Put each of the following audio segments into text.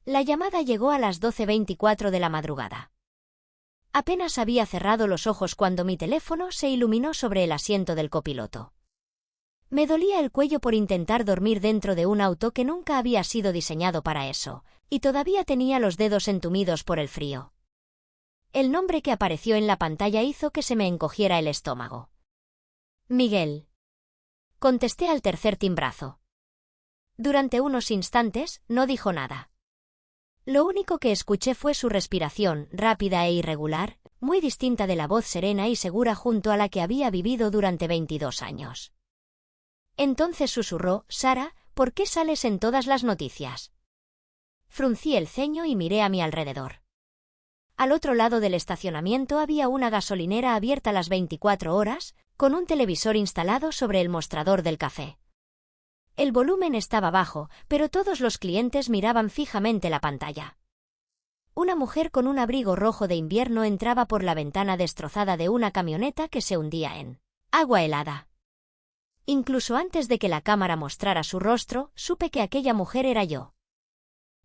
La llamada llegó a las 12:24 de la madrugada. Apenas había cerrado los ojos cuando mi teléfono se iluminó sobre el asiento del copiloto. Me dolía el cuello por intentar dormir dentro de un auto que nunca había sido diseñado para eso, y todavía tenía los dedos entumidos por el frío. El nombre que apareció en la pantalla hizo que se me encogiera el estómago. Miguel. Contesté al tercer timbrazo. Durante unos instantes, no dijo nada. Lo único que escuché fue su respiración, rápida e irregular, muy distinta de la voz serena y segura junto a la que había vivido durante 22 años. Entonces susurró: «Sara, ¿por qué sales en todas las noticias?». Fruncí el ceño y miré a mi alrededor. Al otro lado del estacionamiento había una gasolinera abierta las 24 horas, con un televisor instalado sobre el mostrador del café. El volumen estaba bajo, pero todos los clientes miraban fijamente la pantalla. Una mujer con un abrigo rojo de invierno entraba por la ventana destrozada de una camioneta que se hundía en agua helada. Incluso antes de que la cámara mostrara su rostro, supe que aquella mujer era yo.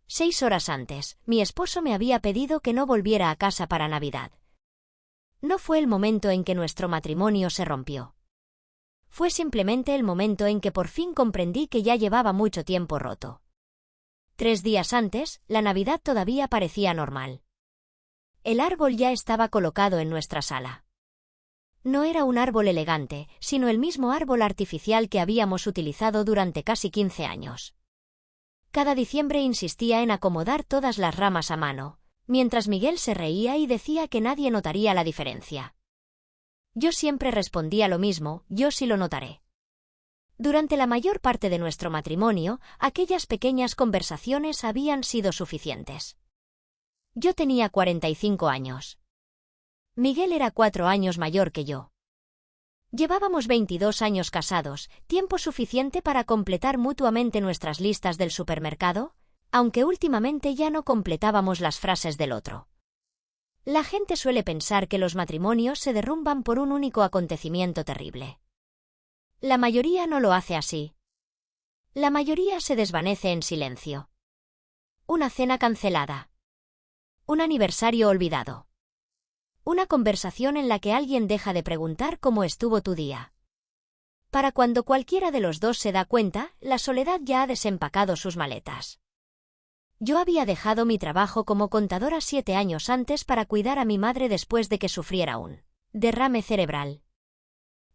6 horas antes, mi esposo me había pedido que no volviera a casa para Navidad. No fue el momento en que nuestro matrimonio se rompió. Fue simplemente el momento en que por fin comprendí que ya llevaba mucho tiempo roto. 3 días antes, la Navidad todavía parecía normal. El árbol ya estaba colocado en nuestra sala. No era un árbol elegante, sino el mismo árbol artificial que habíamos utilizado durante casi 15 años. Cada diciembre insistía en acomodar todas las ramas a mano, mientras Miguel se reía y decía que nadie notaría la diferencia. Yo siempre respondía lo mismo: yo sí lo notaré. Durante la mayor parte de nuestro matrimonio, aquellas pequeñas conversaciones habían sido suficientes. Yo tenía 45 años. Miguel era 4 años mayor que yo. Llevábamos 22 años casados, tiempo suficiente para completar mutuamente nuestras listas del supermercado, aunque últimamente ya no completábamos las frases del otro. La gente suele pensar que los matrimonios se derrumban por un único acontecimiento terrible. La mayoría no lo hace así. La mayoría se desvanece en silencio. Una cena cancelada. Un aniversario olvidado. Una conversación en la que alguien deja de preguntar cómo estuvo tu día. Para cuando cualquiera de los dos se da cuenta, la soledad ya ha desempacado sus maletas. Yo había dejado mi trabajo como contadora 7 años antes para cuidar a mi madre después de que sufriera un derrame cerebral.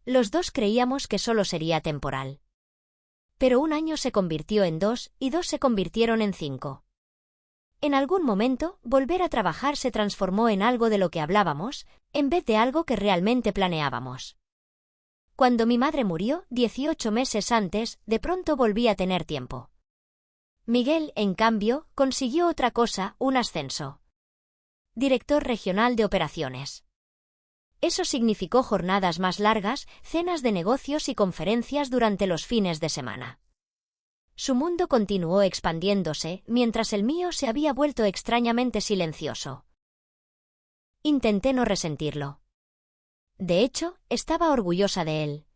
Los dos creíamos que solo sería temporal. Pero un año se convirtió en 2 y 2 se convirtieron en 5. En algún momento, volver a trabajar se transformó en algo de lo que hablábamos, en vez de algo que realmente planeábamos. Cuando mi madre murió, 18 meses antes, de pronto volví a tener tiempo. Miguel, en cambio, consiguió otra cosa: un ascenso. Director regional de operaciones. Eso significó jornadas más largas, cenas de negocios y conferencias durante los fines de semana. Su mundo continuó expandiéndose, mientras el mío se había vuelto extrañamente silencioso. Intenté no resentirlo. De hecho, estaba orgullosa de él.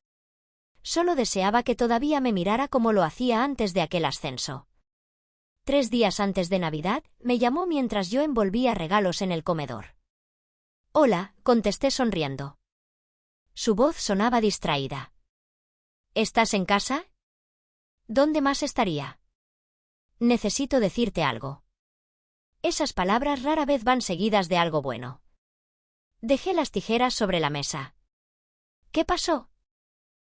Solo deseaba que todavía me mirara como lo hacía antes de aquel ascenso. 3 días antes de Navidad, me llamó mientras yo envolvía regalos en el comedor. «Hola», contesté sonriendo. Su voz sonaba distraída. «¿Estás en casa?» «¿Dónde más estaría?» «Necesito decirte algo». Esas palabras rara vez van seguidas de algo bueno. Dejé las tijeras sobre la mesa. «¿Qué pasó?»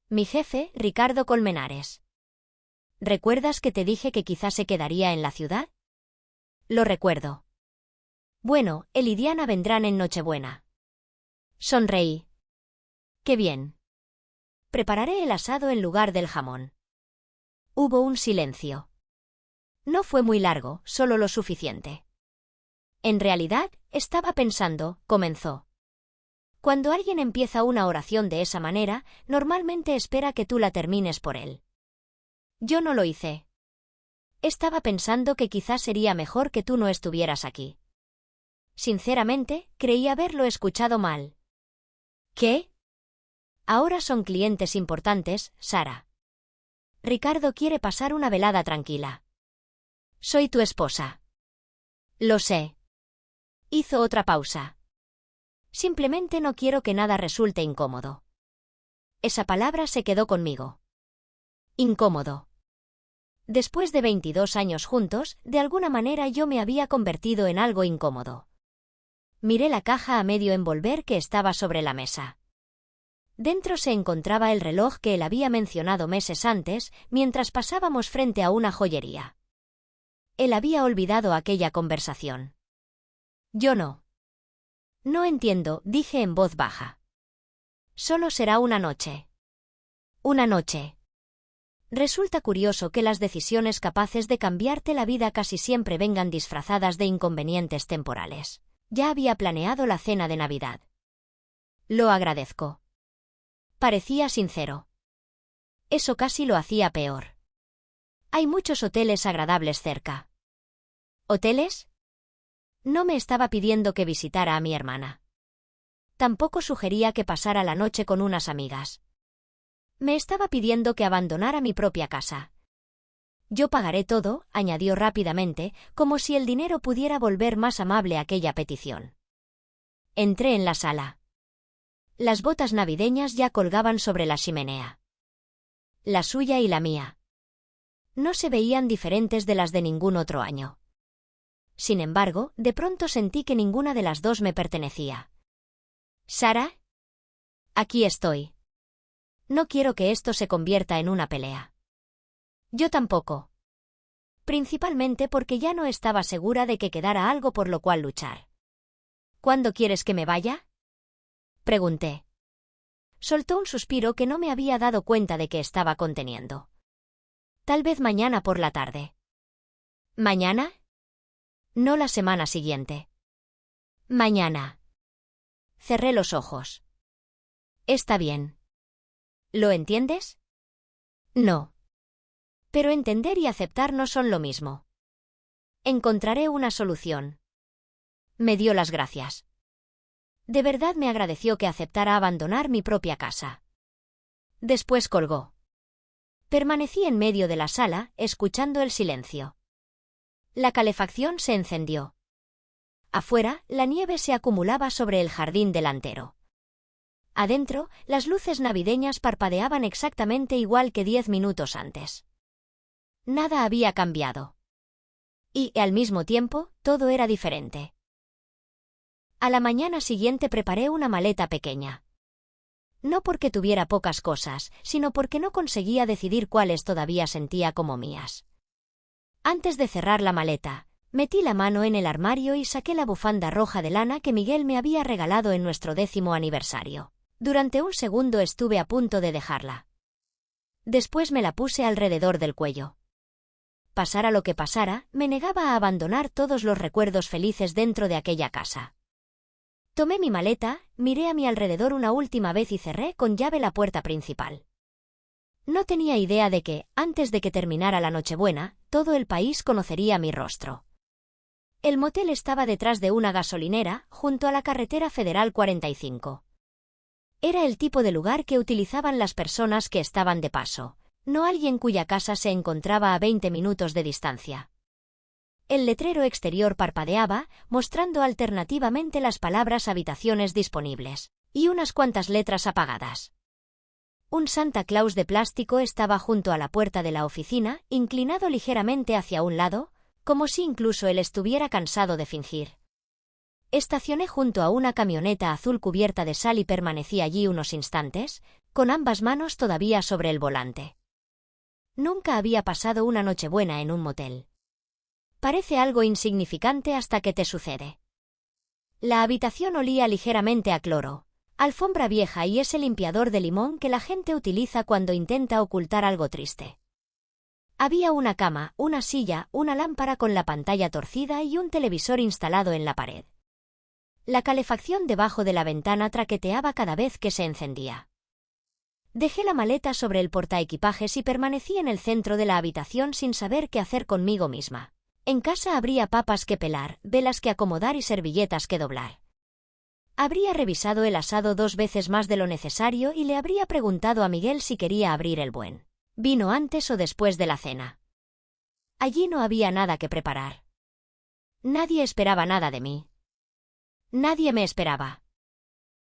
«Mi jefe, Ricardo Colmenares». «¿Recuerdas que te dije que quizás se quedaría en la ciudad?» «Lo recuerdo». «Bueno, él y Diana vendrán en Nochebuena». Sonreí. «Qué bien. Prepararé el asado en lugar del jamón». Hubo un silencio. No fue muy largo, solo lo suficiente. «En realidad, estaba pensando», comenzó. «Cuando alguien empieza una oración de esa manera, normalmente espera que tú la termines por él. Yo no lo hice. Estaba pensando que quizás sería mejor que tú no estuvieras aquí». Sinceramente, creí haberlo escuchado mal. «¿Qué?» «Ahora son clientes importantes, Sara. Ricardo quiere pasar una velada tranquila. Soy tu esposa». Lo sé. Hizo otra pausa. Simplemente no quiero que nada resulte incómodo. Esa palabra se quedó conmigo. Incómodo. Después de 22 años juntos, de alguna manera yo me había convertido en algo incómodo. Miré la caja a medio envolver que estaba sobre la mesa. Dentro se encontraba el reloj que él había mencionado meses antes, mientras pasábamos frente a una joyería. Él había olvidado aquella conversación. Yo no. No entiendo, dije en voz baja. Solo será una noche. Una noche. Resulta curioso que las decisiones capaces de cambiarte la vida casi siempre vengan disfrazadas de inconvenientes temporales. Ya había planeado la cena de Navidad. Lo agradezco. Parecía sincero. Eso casi lo hacía peor. Hay muchos hoteles agradables cerca. ¿Hoteles? No me estaba pidiendo que visitara a mi hermana. Tampoco sugería que pasara la noche con unas amigas. Me estaba pidiendo que abandonara mi propia casa. Yo pagaré todo, añadió rápidamente, como si el dinero pudiera volver más amable aquella petición. Entré en la sala. Las botas navideñas ya colgaban sobre la chimenea. La suya y la mía. No se veían diferentes de las de ningún otro año. Sin embargo, de pronto sentí que ninguna de las dos me pertenecía. ¿Sara? Aquí estoy. No quiero que esto se convierta en una pelea. Yo tampoco. Principalmente porque ya no estaba segura de que quedara algo por lo cual luchar. ¿Cuándo quieres que me vaya? Pregunté. Soltó un suspiro que no me había dado cuenta de que estaba conteniendo. Tal vez mañana por la tarde. ¿Mañana? No la semana siguiente. Mañana. Cerré los ojos. Está bien. ¿Lo entiendes? No. Pero entender y aceptar no son lo mismo. Encontraré una solución. Me dio las gracias. De verdad me agradeció que aceptara abandonar mi propia casa. Después colgó. Permanecí en medio de la sala, escuchando el silencio. La calefacción se encendió. Afuera, la nieve se acumulaba sobre el jardín delantero. Adentro, las luces navideñas parpadeaban exactamente igual que 10 minutos antes. Nada había cambiado. Y, al mismo tiempo, todo era diferente. A la mañana siguiente preparé una maleta pequeña. No porque tuviera pocas cosas, sino porque no conseguía decidir cuáles todavía sentía como mías. Antes de cerrar la maleta, metí la mano en el armario y saqué la bufanda roja de lana que Miguel me había regalado en nuestro 10º aniversario. Durante un segundo estuve a punto de dejarla. Después me la puse alrededor del cuello. Pasara lo que pasara, me negaba a abandonar todos los recuerdos felices dentro de aquella casa. Tomé mi maleta, miré a mi alrededor una última vez y cerré con llave la puerta principal. No tenía idea de que, antes de que terminara la Nochebuena, todo el país conocería mi rostro. El motel estaba detrás de una gasolinera, junto a la carretera Federal 45. Era el tipo de lugar que utilizaban las personas que estaban de paso, no alguien cuya casa se encontraba a 20 minutos de distancia. El letrero exterior parpadeaba, mostrando alternativamente las palabras habitaciones disponibles, y unas cuantas letras apagadas. Un Santa Claus de plástico estaba junto a la puerta de la oficina, inclinado ligeramente hacia un lado, como si incluso él estuviera cansado de fingir. Estacioné junto a una camioneta azul cubierta de sal y permanecí allí unos instantes, con ambas manos todavía sobre el volante. Nunca había pasado una Nochebuena en un motel. Parece algo insignificante hasta que te sucede. La habitación olía ligeramente a cloro, alfombra vieja y ese limpiador de limón que la gente utiliza cuando intenta ocultar algo triste. Había una cama, una silla, una lámpara con la pantalla torcida y un televisor instalado en la pared. La calefacción debajo de la ventana traqueteaba cada vez que se encendía. Dejé la maleta sobre el portaequipajes y permanecí en el centro de la habitación sin saber qué hacer conmigo misma. En casa habría papas que pelar, velas que acomodar y servilletas que doblar. Habría revisado el asado 2 veces más de lo necesario y le habría preguntado a Miguel si quería abrir el buen vino antes o después de la cena. Allí no había nada que preparar. Nadie esperaba nada de mí. Nadie me esperaba.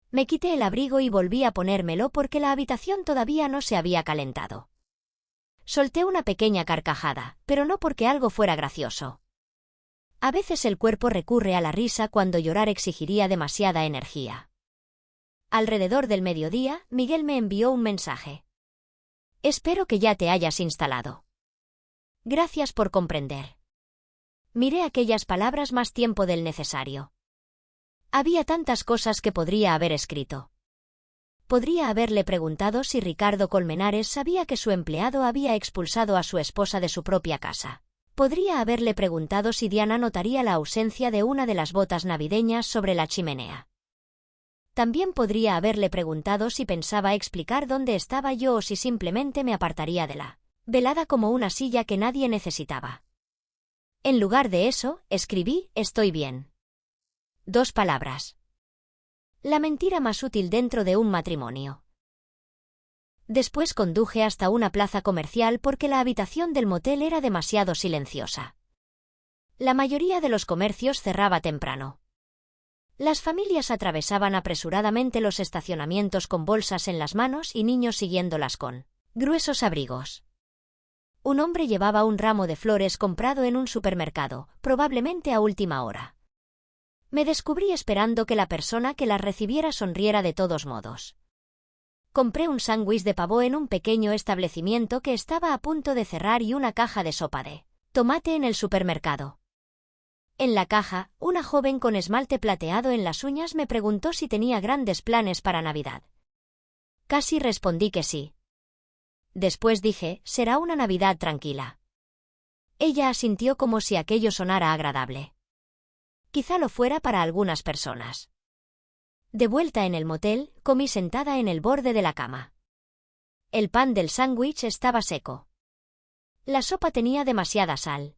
Me quité el abrigo y volví a ponérmelo porque la habitación todavía no se había calentado. Solté una pequeña carcajada, pero no porque algo fuera gracioso. A veces el cuerpo recurre a la risa cuando llorar exigiría demasiada energía. Alrededor del mediodía, Miguel me envió un mensaje. Espero que ya te hayas instalado. Gracias por comprender. Miré aquellas palabras más tiempo del necesario. Había tantas cosas que podría haber escrito. Podría haberle preguntado si Ricardo Colmenares sabía que su empleado había expulsado a su esposa de su propia casa. Podría haberle preguntado si Diana notaría la ausencia de una de las botas navideñas sobre la chimenea. También podría haberle preguntado si pensaba explicar dónde estaba yo o si simplemente me apartaría de la velada como una silla que nadie necesitaba. En lugar de eso, escribí: estoy bien. 2 palabras. La mentira más útil dentro de un matrimonio. Después conduje hasta una plaza comercial porque la habitación del motel era demasiado silenciosa. La mayoría de los comercios cerraba temprano. Las familias atravesaban apresuradamente los estacionamientos con bolsas en las manos y niños siguiéndolas con gruesos abrigos. Un hombre llevaba un ramo de flores comprado en un supermercado, probablemente a última hora. Me descubrí esperando que la persona que las recibiera sonriera de todos modos. Compré un sándwich de pavo en un pequeño establecimiento que estaba a punto de cerrar y una caja de sopa de tomate en el supermercado. En la caja, una joven con esmalte plateado en las uñas me preguntó si tenía grandes planes para Navidad. Casi respondí que sí. Después dije: será una Navidad tranquila. Ella asintió como si aquello sonara agradable. Quizá lo fuera para algunas personas. De vuelta en el motel, comí sentada en el borde de la cama. El pan del sándwich estaba seco. La sopa tenía demasiada sal.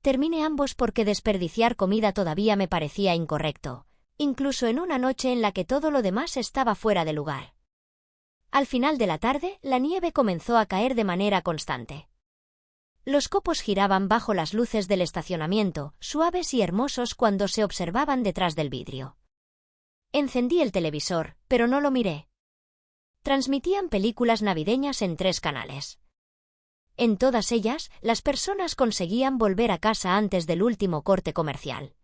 Terminé ambos porque desperdiciar comida todavía me parecía incorrecto, incluso en una noche en la que todo lo demás estaba fuera de lugar. Al final de la tarde, la nieve comenzó a caer de manera constante. Los copos giraban bajo las luces del estacionamiento, suaves y hermosos cuando se observaban detrás del vidrio. Encendí el televisor, pero no lo miré. Transmitían películas navideñas en 3 canales. En todas ellas, las personas conseguían volver a casa antes del último corte comercial.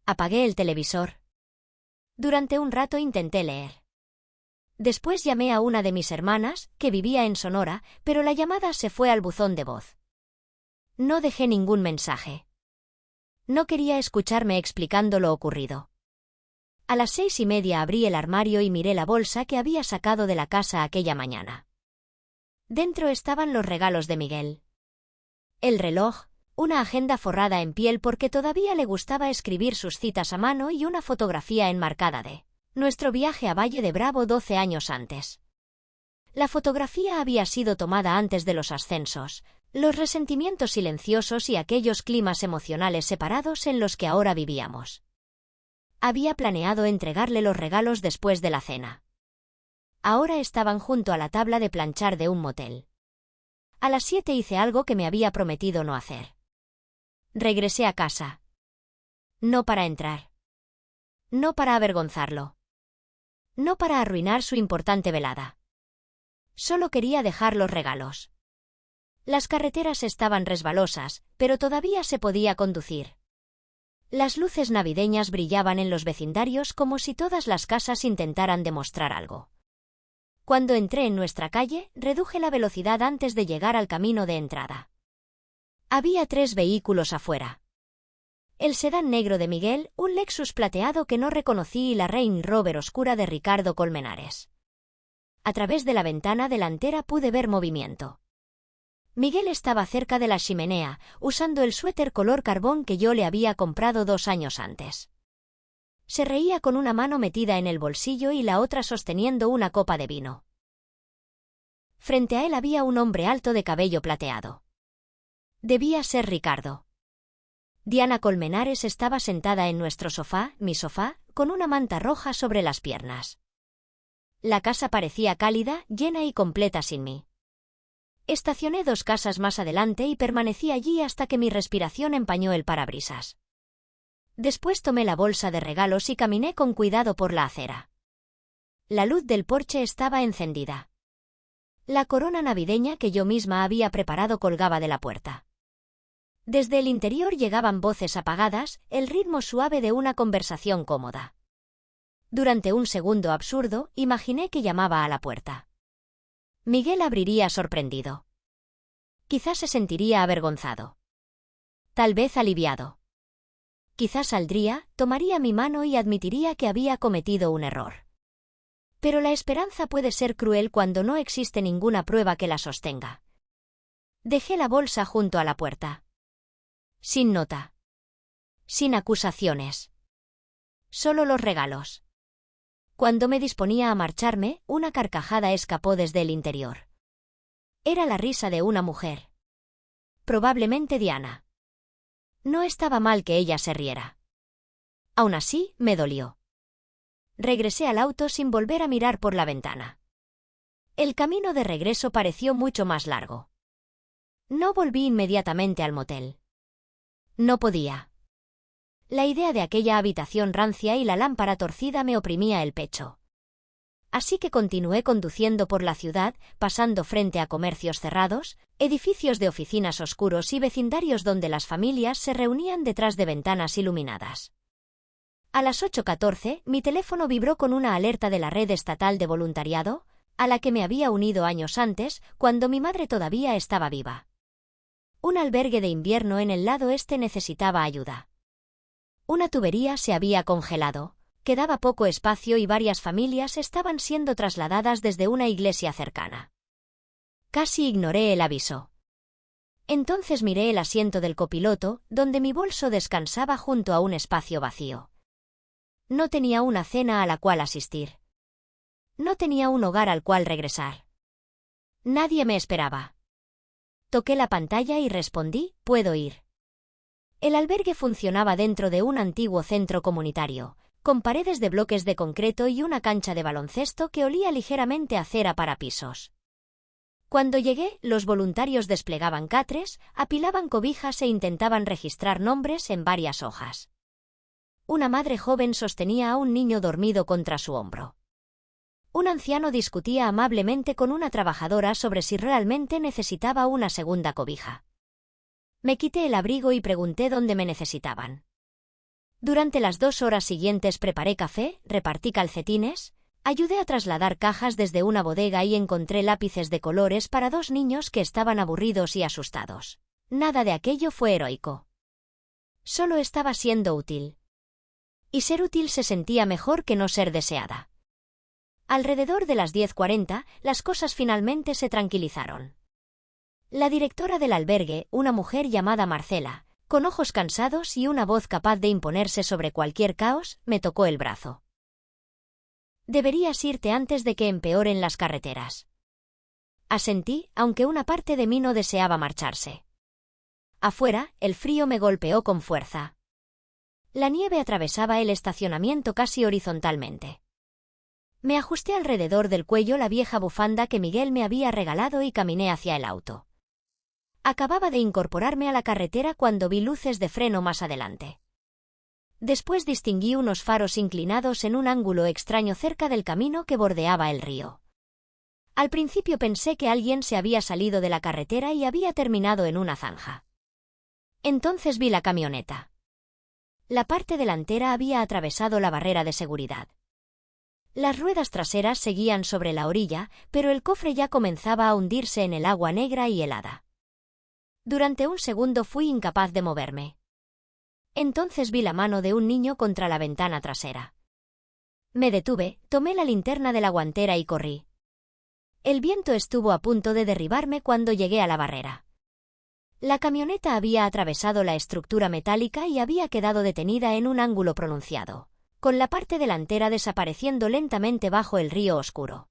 Apagué el televisor. Durante un rato intenté leer. Después llamé a una de mis hermanas, que vivía en Sonora, pero la llamada se fue al buzón de voz. No dejé ningún mensaje. No quería escucharme explicando lo ocurrido. A las 6:30 abrí el armario y miré la bolsa que había sacado de la casa aquella mañana. Dentro estaban los regalos de Miguel. El reloj, una agenda forrada en piel porque todavía le gustaba escribir sus citas a mano y una fotografía enmarcada de nuestro viaje a Valle de Bravo 12 años antes. La fotografía había sido tomada antes de los ascensos, los resentimientos silenciosos y aquellos climas emocionales separados en los que ahora vivíamos. Había planeado entregarle los regalos después de la cena. Ahora estaban junto a la tabla de planchar de un motel. A las 7 hice algo que me había prometido no hacer. Regresé a casa. No para entrar. No para avergonzarlo. No para arruinar su importante velada. Solo quería dejar los regalos. Las carreteras estaban resbalosas, pero todavía se podía conducir. Las luces navideñas brillaban en los vecindarios como si todas las casas intentaran demostrar algo. Cuando entré en nuestra calle, reduje la velocidad antes de llegar al camino de entrada. Había 3 vehículos afuera. El sedán negro de Miguel, un Lexus plateado que no reconocí y la Range Rover oscura de Ricardo Colmenares. A través de la ventana delantera pude ver movimiento. Miguel estaba cerca de la chimenea, usando el suéter color carbón que yo le había comprado 2 años antes. Se reía con una mano metida en el bolsillo y la otra sosteniendo una copa de vino. Frente a él había un hombre alto de cabello plateado. Debía ser Ricardo. Diana Colmenares estaba sentada en nuestro sofá, mi sofá, con una manta roja sobre las piernas. La casa parecía cálida, llena y completa sin mí. Estacioné 2 casas más adelante y permanecí allí hasta que mi respiración empañó el parabrisas. Después tomé la bolsa de regalos y caminé con cuidado por la acera. La luz del porche estaba encendida. La corona navideña que yo misma había preparado colgaba de la puerta. Desde el interior llegaban voces apagadas, el ritmo suave de una conversación cómoda. Durante un segundo absurdo, imaginé que llamaba a la puerta. Miguel abriría sorprendido. Quizás se sentiría avergonzado. Tal vez aliviado. Quizás saldría, tomaría mi mano y admitiría que había cometido un error. Pero la esperanza puede ser cruel cuando no existe ninguna prueba que la sostenga. Dejé la bolsa junto a la puerta. Sin nota. Sin acusaciones. Solo los regalos. Cuando me disponía a marcharme, una carcajada escapó desde el interior. Era la risa de una mujer. Probablemente Diana. No estaba mal que ella se riera. Aún así, me dolió. Regresé al auto sin volver a mirar por la ventana. El camino de regreso pareció mucho más largo. No volví inmediatamente al motel. No podía. La idea de aquella habitación rancia y la lámpara torcida me oprimía el pecho. Así que continué conduciendo por la ciudad, pasando frente a comercios cerrados, edificios de oficinas oscuros y vecindarios donde las familias se reunían detrás de ventanas iluminadas. A las 8:14, mi teléfono vibró con una alerta de la red estatal de voluntariado, a la que me había unido años antes, cuando mi madre todavía estaba viva. Un albergue de invierno en el lado este necesitaba ayuda. Una tubería se había congelado. Quedaba poco espacio y varias familias estaban siendo trasladadas desde una iglesia cercana. Casi ignoré el aviso. Entonces miré el asiento del copiloto, donde mi bolso descansaba junto a un espacio vacío. No tenía una cena a la cual asistir. No tenía un hogar al cual regresar. Nadie me esperaba. Toqué la pantalla y respondí, «Puedo ir». El albergue funcionaba dentro de un antiguo centro comunitario, con paredes de bloques de concreto y una cancha de baloncesto que olía ligeramente a cera para pisos. Cuando llegué, los voluntarios desplegaban catres, apilaban cobijas e intentaban registrar nombres en varias hojas. Una madre joven sostenía a un niño dormido contra su hombro. Un anciano discutía amablemente con una trabajadora sobre si realmente necesitaba una segunda cobija. Me quité el abrigo y pregunté dónde me necesitaban. Durante las 2 horas siguientes preparé café, repartí calcetines, ayudé a trasladar cajas desde una bodega y encontré lápices de colores para 2 niños que estaban aburridos y asustados. Nada de aquello fue heroico. Solo estaba siendo útil. Y ser útil se sentía mejor que no ser deseada. Alrededor de las 10:40, las cosas finalmente se tranquilizaron. La directora del albergue, una mujer llamada Marcela, con ojos cansados y una voz capaz de imponerse sobre cualquier caos, me tocó el brazo. Deberías irte antes de que empeoren las carreteras. Asentí, aunque una parte de mí no deseaba marcharse. Afuera, el frío me golpeó con fuerza. La nieve atravesaba el estacionamiento casi horizontalmente. Me ajusté alrededor del cuello la vieja bufanda que Miguel me había regalado y caminé hacia el auto. Acababa de incorporarme a la carretera cuando vi luces de freno más adelante. Después distinguí unos faros inclinados en un ángulo extraño cerca del camino que bordeaba el río. Al principio pensé que alguien se había salido de la carretera y había terminado en una zanja. Entonces vi la camioneta. La parte delantera había atravesado la barrera de seguridad. Las ruedas traseras seguían sobre la orilla, pero el cofre ya comenzaba a hundirse en el agua negra y helada. Durante un segundo fui incapaz de moverme. Entonces vi la mano de un niño contra la ventana trasera. Me detuve, tomé la linterna de la guantera y corrí. El viento estuvo a punto de derribarme cuando llegué a la barrera. La camioneta había atravesado la estructura metálica y había quedado detenida en un ángulo pronunciado, con la parte delantera desapareciendo lentamente bajo el río oscuro.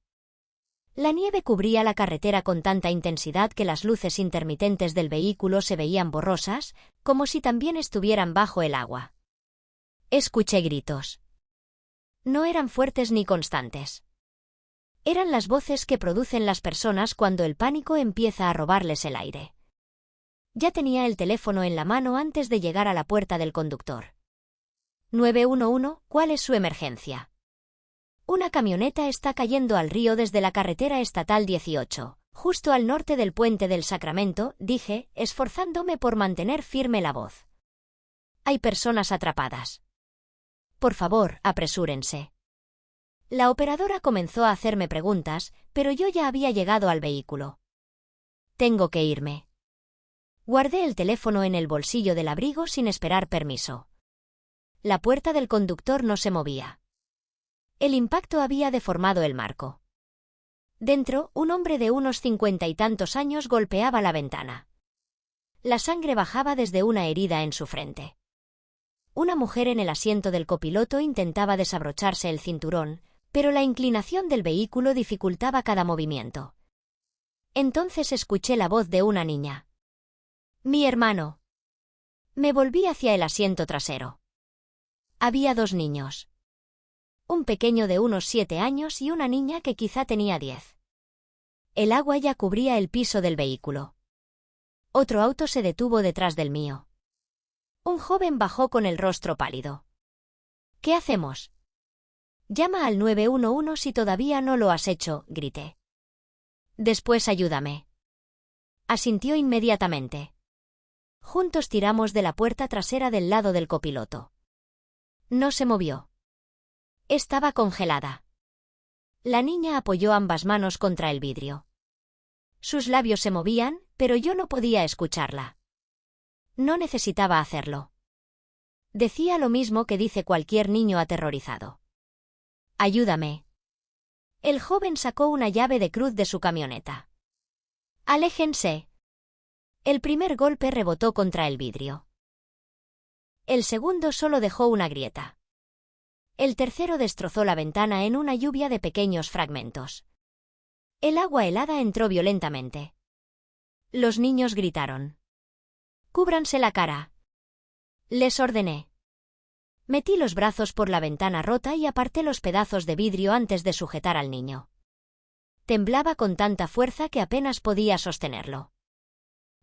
La nieve cubría la carretera con tanta intensidad que las luces intermitentes del vehículo se veían borrosas, como si también estuvieran bajo el agua. Escuché gritos. No eran fuertes ni constantes. Eran las voces que producen las personas cuando el pánico empieza a robarles el aire. Ya tenía el teléfono en la mano antes de llegar a la puerta del conductor. 911, ¿cuál es su emergencia? Una camioneta está cayendo al río desde la carretera estatal 18, justo al norte del puente del Sacramento, dije, esforzándome por mantener firme la voz. Hay personas atrapadas. Por favor, apresúrense. La operadora comenzó a hacerme preguntas, pero yo ya había llegado al vehículo. Tengo que irme. Guardé el teléfono en el bolsillo del abrigo sin esperar permiso. La puerta del conductor no se movía. El impacto había deformado el marco. Dentro, un hombre de unos 50 y tantos años golpeaba la ventana. La sangre bajaba desde una herida en su frente. Una mujer en el asiento del copiloto intentaba desabrocharse el cinturón, pero la inclinación del vehículo dificultaba cada movimiento. Entonces escuché la voz de una niña. Mi hermano. Me volví hacia el asiento trasero. Había dos niños. Un pequeño de unos 7 años y una niña que quizá tenía 10. El agua ya cubría el piso del vehículo. Otro auto se detuvo detrás del mío. Un joven bajó con el rostro pálido. ¿Qué hacemos? Llama al 911 si todavía no lo has hecho, grité. Después ayúdame. Asintió inmediatamente. Juntos tiramos de la puerta trasera del lado del copiloto. No se movió. Estaba congelada. La niña apoyó ambas manos contra el vidrio. Sus labios se movían, pero yo no podía escucharla. No necesitaba hacerlo. Decía lo mismo que dice cualquier niño aterrorizado. Ayúdame. El joven sacó una llave de cruz de su camioneta. Aléjense. El primer golpe rebotó contra el vidrio. El segundo solo dejó una grieta. El tercero destrozó la ventana en una lluvia de pequeños fragmentos. El agua helada entró violentamente. Los niños gritaron. Cúbranse la cara. Les ordené. Metí los brazos por la ventana rota y aparté los pedazos de vidrio antes de sujetar al niño. Temblaba con tanta fuerza que apenas podía sostenerlo.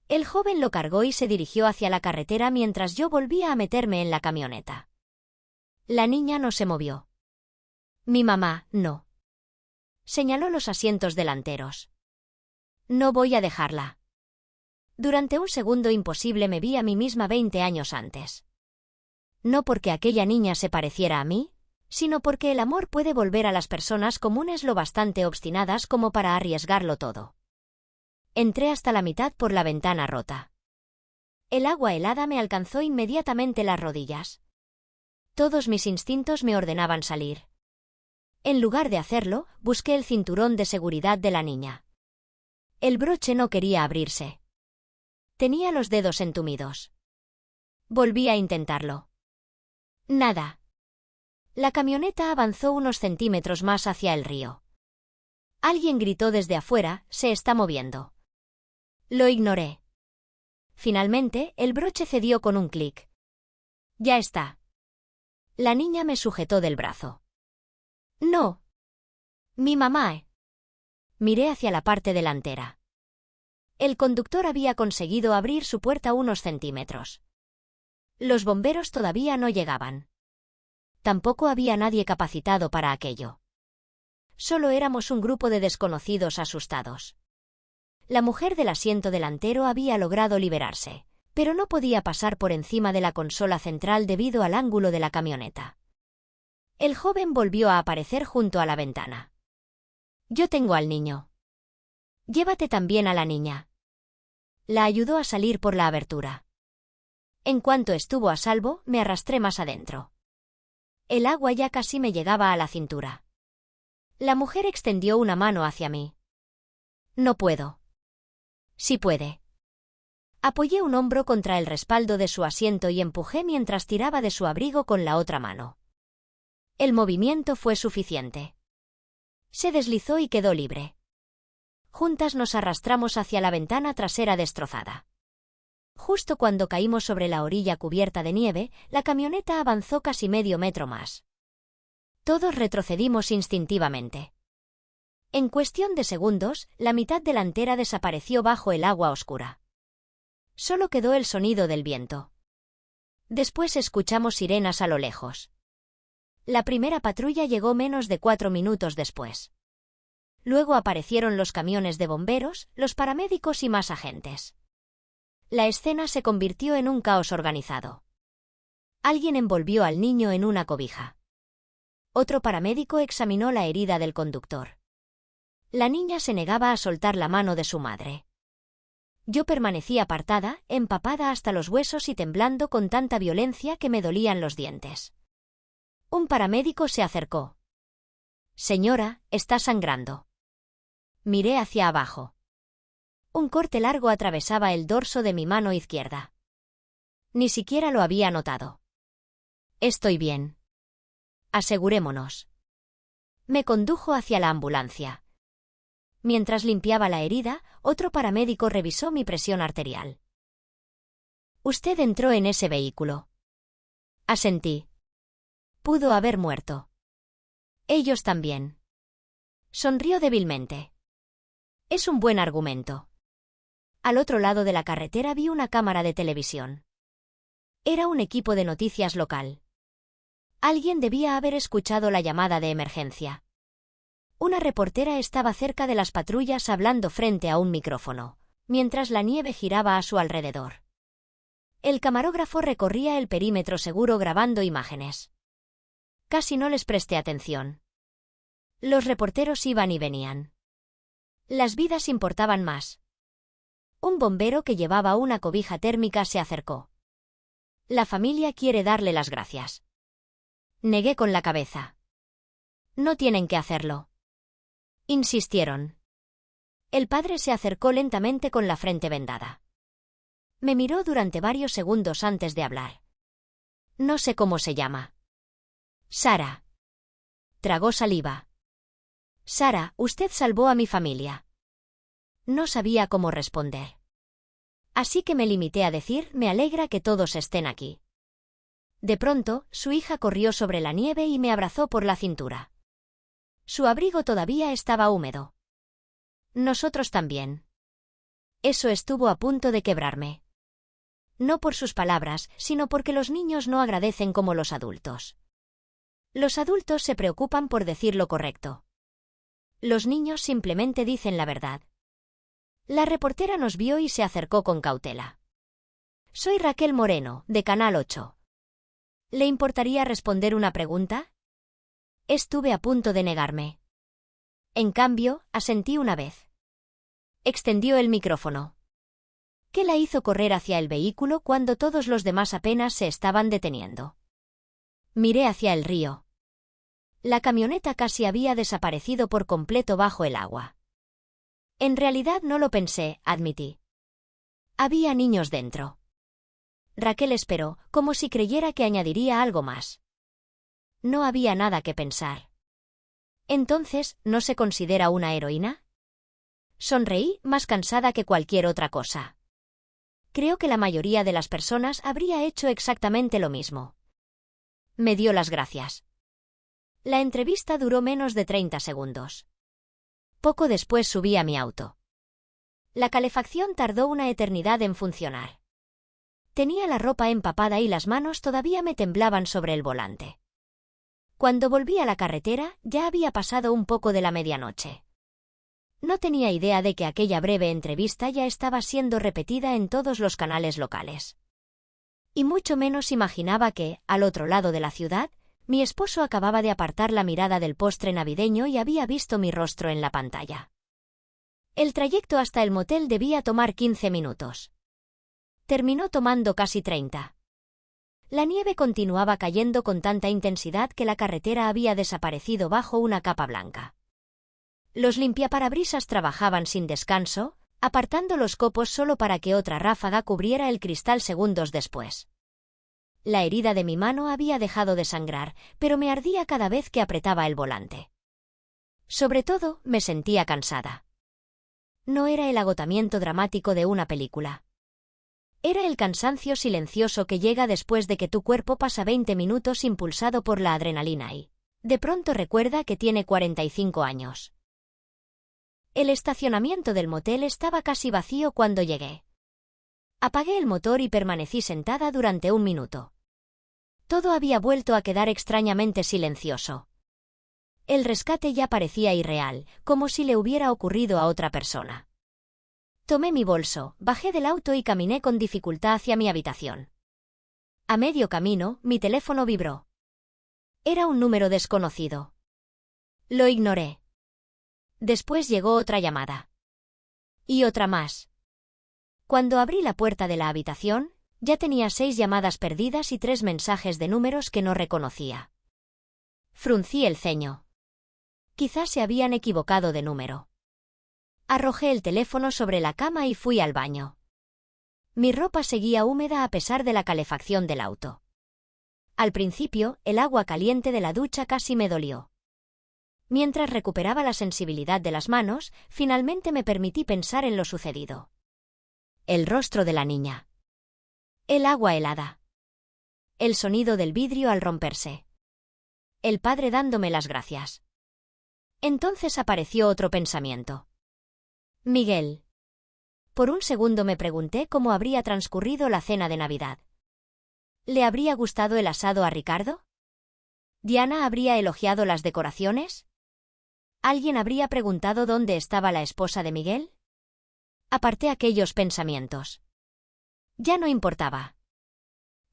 El joven lo cargó y se dirigió hacia la carretera mientras yo volvía a meterme en la camioneta. La niña no se movió. Mi mamá, no. Señaló los asientos delanteros. No voy a dejarla. Durante un segundo imposible me vi a mí misma 20 años antes. No porque aquella niña se pareciera a mí, sino porque el amor puede volver a las personas comunes lo bastante obstinadas como para arriesgarlo todo. Entré hasta la mitad por la ventana rota. El agua helada me alcanzó inmediatamente las rodillas. Todos mis instintos me ordenaban salir. En lugar de hacerlo, busqué el cinturón de seguridad de la niña. El broche no quería abrirse. Tenía los dedos entumidos. Volví a intentarlo. Nada. La camioneta avanzó unos centímetros más hacia el río. Alguien gritó desde afuera, se está moviendo. Lo ignoré. Finalmente, el broche cedió con un clic. Ya está. La niña me sujetó del brazo. No. Mi mamá. Miré hacia la parte delantera. El conductor había conseguido abrir su puerta unos centímetros. Los bomberos todavía no llegaban. Tampoco había nadie capacitado para aquello. Solo éramos un grupo de desconocidos asustados. La mujer del asiento delantero había logrado liberarse, pero no podía pasar por encima de la consola central debido al ángulo de la camioneta. El joven volvió a aparecer junto a la ventana. Yo tengo al niño. Llévate también a la niña. La ayudó a salir por la abertura. En cuanto estuvo a salvo, me arrastré más adentro. El agua ya casi me llegaba a la cintura. La mujer extendió una mano hacia mí. No puedo. Sí puede. Apoyé un hombro contra el respaldo de su asiento y empujé mientras tiraba de su abrigo con la otra mano. El movimiento fue suficiente. Se deslizó y quedó libre. Juntas nos arrastramos hacia la ventana trasera destrozada. Justo cuando caímos sobre la orilla cubierta de nieve, la camioneta avanzó casi medio metro más. Todos retrocedimos instintivamente. En cuestión de segundos, la mitad delantera desapareció bajo el agua oscura. Solo quedó el sonido del viento. Después escuchamos sirenas a lo lejos. La primera patrulla llegó menos de 4 minutos después. Luego aparecieron los camiones de bomberos, los paramédicos y más agentes. La escena se convirtió en un caos organizado. Alguien envolvió al niño en una cobija. Otro paramédico examinó la herida del conductor. La niña se negaba a soltar la mano de su madre. Yo permanecí apartada, empapada hasta los huesos y temblando con tanta violencia que me dolían los dientes. Un paramédico se acercó. «Señora, está sangrando». Miré hacia abajo. Un corte largo atravesaba el dorso de mi mano izquierda. Ni siquiera lo había notado. «Estoy bien. Asegurémonos». Me condujo hacia la ambulancia. Mientras limpiaba la herida, otro paramédico revisó mi presión arterial. «Usted entró en ese vehículo». Asentí. Pudo haber muerto. Ellos también. Sonrió débilmente. Es un buen argumento. Al otro lado de la carretera vi una cámara de televisión. Era un equipo de noticias local. Alguien debía haber escuchado la llamada de emergencia. Una reportera estaba cerca de las patrullas hablando frente a un micrófono, mientras la nieve giraba a su alrededor. El camarógrafo recorría el perímetro seguro grabando imágenes. Casi no les presté atención. Los reporteros iban y venían. Las vidas importaban más. Un bombero que llevaba una cobija térmica se acercó. La familia quiere darle las gracias. Negué con la cabeza. No tienen que hacerlo. Insistieron. El padre se acercó lentamente con la frente vendada. Me miró durante varios segundos antes de hablar. No sé cómo se llama. Sara. Tragó saliva. Sara, usted salvó a mi familia. No sabía cómo responder. Así que me limité a decir, me alegra que todos estén aquí. De pronto, su hija corrió sobre la nieve y me abrazó por la cintura. Su abrigo todavía estaba húmedo. Nosotros también. Eso estuvo a punto de quebrarme. No por sus palabras, sino porque los niños no agradecen como los adultos. Los adultos se preocupan por decir lo correcto. Los niños simplemente dicen la verdad. La reportera nos vio y se acercó con cautela. Soy Raquel Moreno, de Canal 8. ¿Le importaría responder una pregunta? Estuve a punto de negarme. En cambio, asentí una vez. Extendió el micrófono. ¿Qué la hizo correr hacia el vehículo cuando todos los demás apenas se estaban deteniendo? Miré hacia el río. La camioneta casi había desaparecido por completo bajo el agua. En realidad no lo pensé, admití. Había niños dentro. Raquel esperó, como si creyera que añadiría algo más. No había nada que pensar. Entonces, ¿no se considera una heroína? Sonreí, más cansada que cualquier otra cosa. Creo que la mayoría de las personas habría hecho exactamente lo mismo. Me dio las gracias. La entrevista duró menos de 30 segundos. Poco después subí a mi auto. La calefacción tardó una eternidad en funcionar. Tenía la ropa empapada y las manos todavía me temblaban sobre el volante. Cuando volví a la carretera, ya había pasado un poco de la medianoche. No tenía idea de que aquella breve entrevista ya estaba siendo repetida en todos los canales locales. Y mucho menos imaginaba que, al otro lado de la ciudad, mi esposo acababa de apartar la mirada del postre navideño y había visto mi rostro en la pantalla. El trayecto hasta el motel debía tomar 15 minutos. Terminó tomando casi 30. La nieve continuaba cayendo con tanta intensidad que la carretera había desaparecido bajo una capa blanca. Los limpiaparabrisas trabajaban sin descanso, apartando los copos solo para que otra ráfaga cubriera el cristal segundos después. La herida de mi mano había dejado de sangrar, pero me ardía cada vez que apretaba el volante. Sobre todo, me sentía cansada. No era el agotamiento dramático de una película. Era el cansancio silencioso que llega después de que tu cuerpo pasa 20 minutos impulsado por la adrenalina y, de pronto recuerda que tiene 45 años. El estacionamiento del motel estaba casi vacío cuando llegué. Apagué el motor y permanecí sentada durante un minuto, Todo había vuelto a quedar extrañamente silencioso. El rescate ya parecía irreal, como si le hubiera ocurrido a otra persona. Tomé mi bolso, bajé del auto y caminé con dificultad hacia mi habitación. A medio camino, mi teléfono vibró. Era un número desconocido. Lo ignoré. Después llegó otra llamada. Y otra más. Cuando abrí la puerta de la habitación, ya tenía 6 llamadas perdidas y 3 mensajes de números que no reconocía. Fruncí el ceño. Quizás se habían equivocado de número. Arrojé el teléfono sobre la cama y fui al baño. Mi ropa seguía húmeda a pesar de la calefacción del auto. Al principio, el agua caliente de la ducha casi me dolió. Mientras recuperaba la sensibilidad de las manos, finalmente me permití pensar en lo sucedido. El rostro de la niña. El agua helada. El sonido del vidrio al romperse. El padre dándome las gracias. Entonces apareció otro pensamiento. Miguel. Por un segundo me pregunté cómo habría transcurrido la cena de Navidad. ¿Le habría gustado el asado a Ricardo? ¿Diana habría elogiado las decoraciones? ¿Alguien habría preguntado dónde estaba la esposa de Miguel? Aparté aquellos pensamientos. Ya no importaba.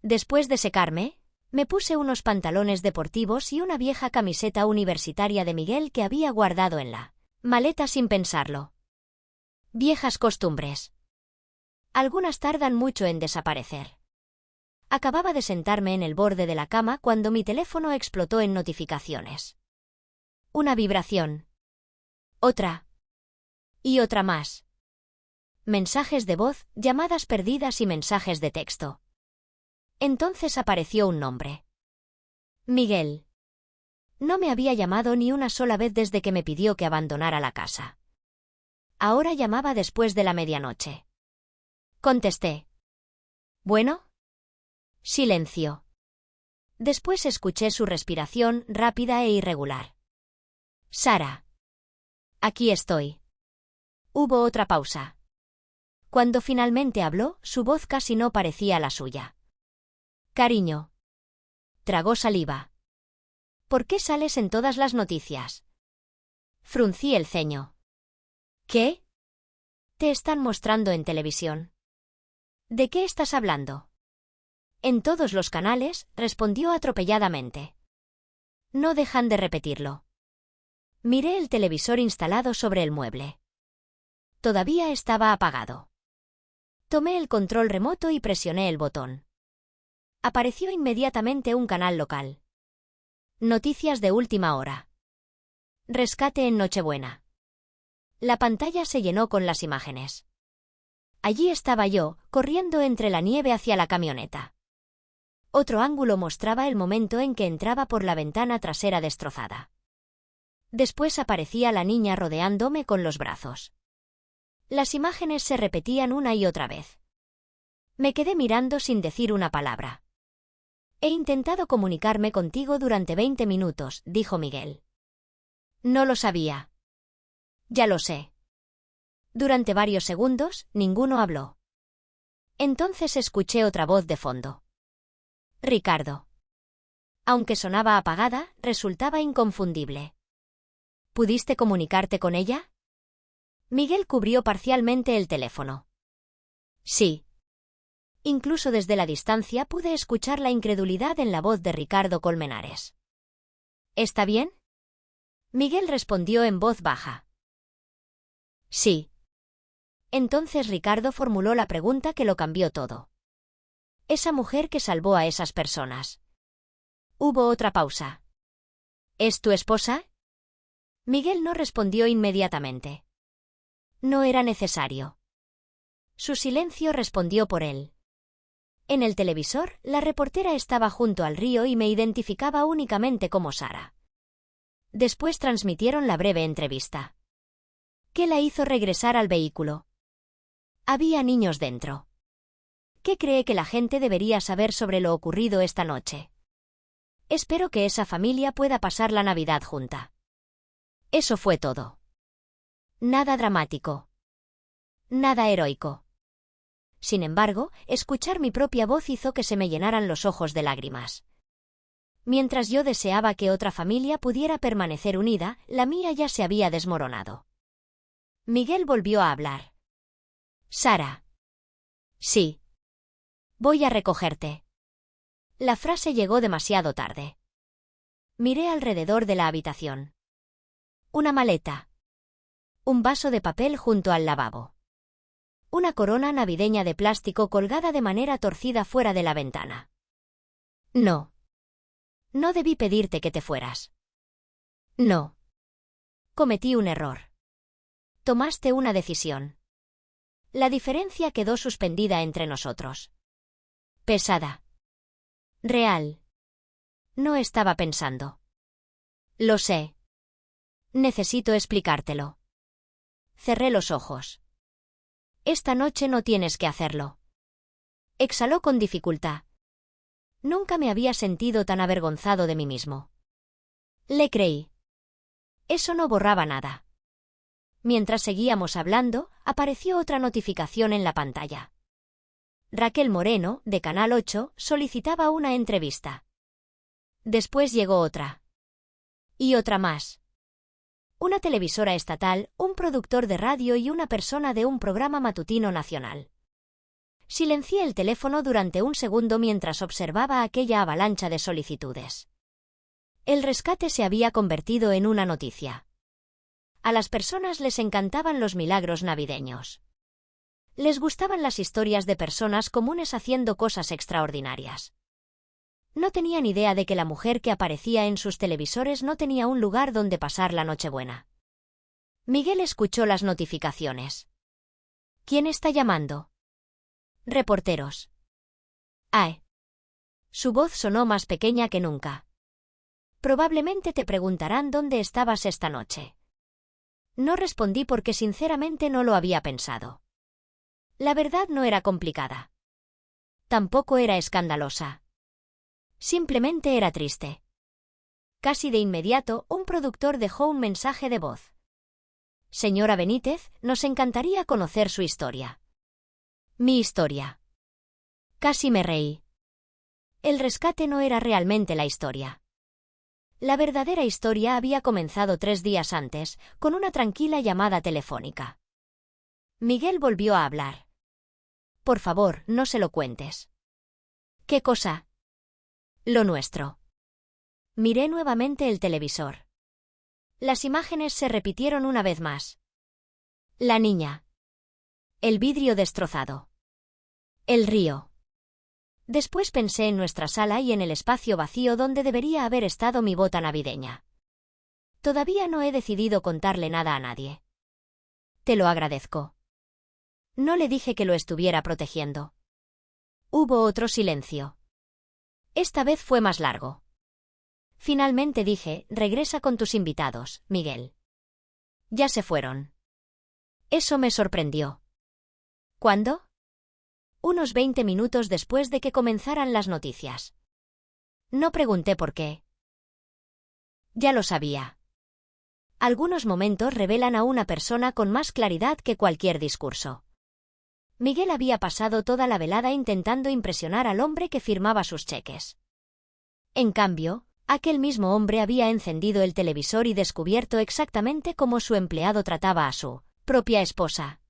Después de secarme, me puse unos pantalones deportivos y una vieja camiseta universitaria de Miguel que había guardado en la maleta sin pensarlo. Viejas costumbres. Algunas tardan mucho en desaparecer. Acababa de sentarme en el borde de la cama cuando mi teléfono explotó en notificaciones. Una vibración. Otra. Y otra más. Mensajes de voz, llamadas perdidas y mensajes de texto. Entonces apareció un nombre. Miguel. No me había llamado ni una sola vez desde que me pidió que abandonara la casa. Ahora llamaba después de la medianoche. Contesté. ¿Bueno? Silencio. Después escuché su respiración rápida e irregular. Sara. Aquí estoy. Hubo otra pausa. Cuando finalmente habló, su voz casi no parecía la suya. Cariño. Tragó saliva. ¿Por qué sales en todas las noticias? Fruncí el ceño. ¿Qué? Te están mostrando en televisión. ¿De qué estás hablando? En todos los canales, respondió atropelladamente. No dejan de repetirlo. Miré el televisor instalado sobre el mueble. Todavía estaba apagado. Tomé el control remoto y presioné el botón. Apareció inmediatamente un canal local. Noticias de última hora. Rescate en Nochebuena. La pantalla se llenó con las imágenes. Allí estaba yo, corriendo entre la nieve hacia la camioneta. Otro ángulo mostraba el momento en que entraba por la ventana trasera destrozada. Después aparecía la niña rodeándome con los brazos. Las imágenes se repetían una y otra vez. Me quedé mirando sin decir una palabra. He intentado comunicarme contigo durante 20 minutos, dijo Miguel. No lo sabía. Ya lo sé. Durante varios segundos, ninguno habló. Entonces escuché otra voz de fondo. Ricardo. Aunque sonaba apagada, resultaba inconfundible. ¿Pudiste comunicarte con ella? Miguel cubrió parcialmente el teléfono. Sí. Incluso desde la distancia pude escuchar la incredulidad en la voz de Ricardo Colmenares. ¿Está bien? Miguel respondió en voz baja. Sí. Entonces Ricardo formuló la pregunta que lo cambió todo. Esa mujer que salvó a esas personas. Hubo otra pausa. ¿Es tu esposa? Miguel no respondió inmediatamente. No era necesario. Su silencio respondió por él. En el televisor, la reportera estaba junto al río y me identificaba únicamente como Sara. Después transmitieron la breve entrevista. ¿Qué la hizo regresar al vehículo? Había niños dentro. ¿Qué cree que la gente debería saber sobre lo ocurrido esta noche? Espero que esa familia pueda pasar la Navidad junta. Eso fue todo. Nada dramático. Nada heroico. Sin embargo, escuchar mi propia voz hizo que se me llenaran los ojos de lágrimas. Mientras yo deseaba que otra familia pudiera permanecer unida, la mía ya se había desmoronado. Miguel volvió a hablar. Sara. Sí. Voy a recogerte. La frase llegó demasiado tarde. Miré alrededor de la habitación. Una maleta. Un vaso de papel junto al lavabo. Una corona navideña de plástico colgada de manera torcida fuera de la ventana. No. No debí pedirte que te fueras. No. Cometí un error. Tomaste una decisión. La diferencia quedó suspendida entre nosotros. Pesada. Real. No estaba pensando. Lo sé. Necesito explicártelo. Cerré los ojos. Esta noche no tienes que hacerlo. Exhaló con dificultad. Nunca me había sentido tan avergonzado de mí mismo. Le creí. Eso no borraba nada. Mientras seguíamos hablando, apareció otra notificación en la pantalla. Raquel Moreno, de Canal 8, solicitaba una entrevista. Después llegó otra. Y otra más. Una televisora estatal, un productor de radio y una persona de un programa matutino nacional. Silencié el teléfono durante un segundo mientras observaba aquella avalancha de solicitudes. El rescate se había convertido en una noticia. A las personas les encantaban los milagros navideños. Les gustaban las historias de personas comunes haciendo cosas extraordinarias. No tenían idea de que la mujer que aparecía en sus televisores no tenía un lugar donde pasar la Nochebuena. Miguel escuchó las notificaciones. ¿Quién está llamando? Reporteros. ¡Ay! Su voz sonó más pequeña que nunca. Probablemente te preguntarán dónde estabas esta noche. No respondí porque sinceramente no lo había pensado. La verdad no era complicada. Tampoco era escandalosa. Simplemente era triste. Casi de inmediato, un productor dejó un mensaje de voz. Señora Benítez, nos encantaría conocer su historia. Mi historia. Casi me reí. El rescate no era realmente la historia. La verdadera historia había comenzado 3 días antes, con una tranquila llamada telefónica. Miguel volvió a hablar. Por favor, no se lo cuentes. ¿Qué cosa? Lo nuestro. Miré nuevamente el televisor. Las imágenes se repitieron una vez más. La niña. El vidrio destrozado. El río. Después pensé en nuestra sala y en el espacio vacío donde debería haber estado mi bota navideña. Todavía no he decidido contarle nada a nadie. Te lo agradezco. No le dije que lo estuviera protegiendo. Hubo otro silencio. Esta vez fue más largo. Finalmente dije, regresa con tus invitados, Miguel. Ya se fueron. Eso me sorprendió. ¿Cuándo? Unos 20 minutos después de que comenzaran las noticias. No pregunté por qué. Ya lo sabía. Algunos momentos revelan a una persona con más claridad que cualquier discurso. Miguel había pasado toda la velada intentando impresionar al hombre que firmaba sus cheques. En cambio, aquel mismo hombre había encendido el televisor y descubierto exactamente cómo su empleado trataba a su propia esposa.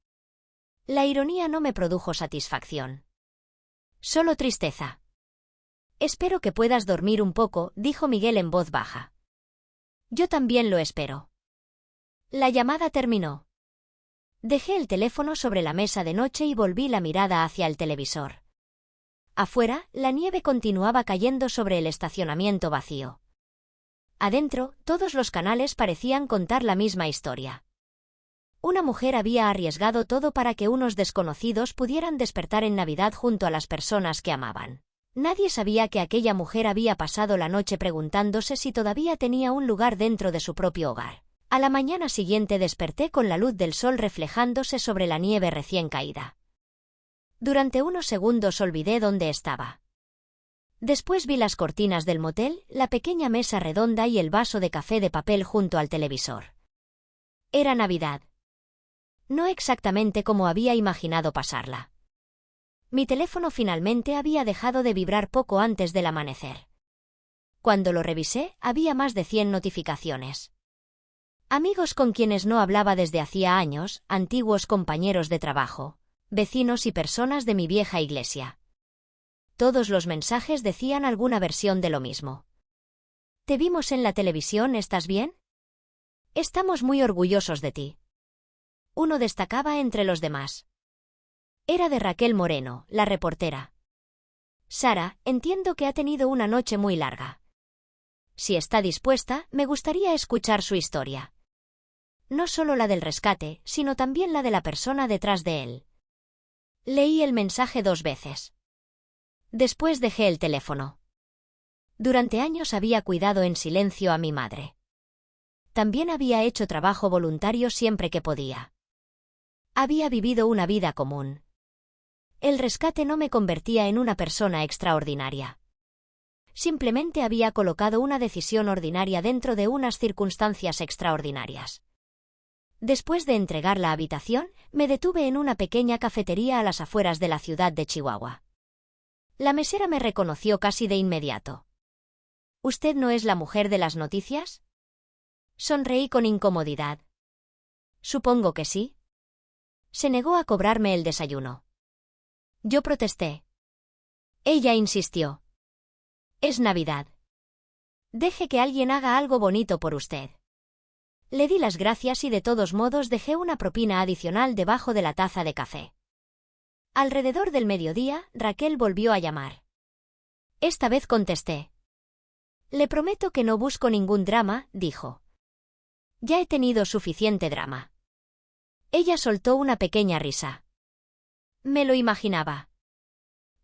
La ironía no me produjo satisfacción. Solo tristeza. Espero que puedas dormir un poco, dijo Miguel en voz baja. Yo también lo espero. La llamada terminó. Dejé el teléfono sobre la mesa de noche y volví la mirada hacia el televisor. Afuera, la nieve continuaba cayendo sobre el estacionamiento vacío. Adentro, todos los canales parecían contar la misma historia. Una mujer había arriesgado todo para que unos desconocidos pudieran despertar en Navidad junto a las personas que amaban. Nadie sabía que aquella mujer había pasado la noche preguntándose si todavía tenía un lugar dentro de su propio hogar. A la mañana siguiente desperté con la luz del sol reflejándose sobre la nieve recién caída. Durante unos segundos olvidé dónde estaba. Después vi las cortinas del motel, la pequeña mesa redonda y el vaso de café de papel junto al televisor. Era Navidad. No exactamente como había imaginado pasarla. Mi teléfono finalmente había dejado de vibrar poco antes del amanecer. Cuando lo revisé, había más de 100 notificaciones. Amigos con quienes no hablaba desde hacía años, antiguos compañeros de trabajo, vecinos y personas de mi vieja iglesia. Todos los mensajes decían alguna versión de lo mismo. «Te vimos en la televisión, ¿estás bien? Estamos muy orgullosos de ti». Uno destacaba entre los demás. Era de Raquel Moreno, la reportera. «Sara, entiendo que ha tenido una noche muy larga. Si está dispuesta, me gustaría escuchar su historia. No solo la del rescate, sino también la de la persona detrás de él». Leí el mensaje 2 veces. Después dejé el teléfono. Durante años había cuidado en silencio a mi madre. También había hecho trabajo voluntario siempre que podía. Había vivido una vida común. El rescate no me convertía en una persona extraordinaria. Simplemente había colocado una decisión ordinaria dentro de unas circunstancias extraordinarias. Después de entregar la habitación, me detuve en una pequeña cafetería a las afueras de la ciudad de Chihuahua. La mesera me reconoció casi de inmediato. «¿Usted no es la mujer de las noticias?». Sonreí con incomodidad. «Supongo que sí». Se negó a cobrarme el desayuno. Yo protesté. Ella insistió. «Es Navidad. Deje que alguien haga algo bonito por usted». Le di las gracias y de todos modos dejé una propina adicional debajo de la taza de café. Alrededor del mediodía, Raquel volvió a llamar. Esta vez contesté. «Le prometo que no busco ningún drama», dijo. «Ya he tenido suficiente drama». Ella soltó una pequeña risa. Me lo imaginaba.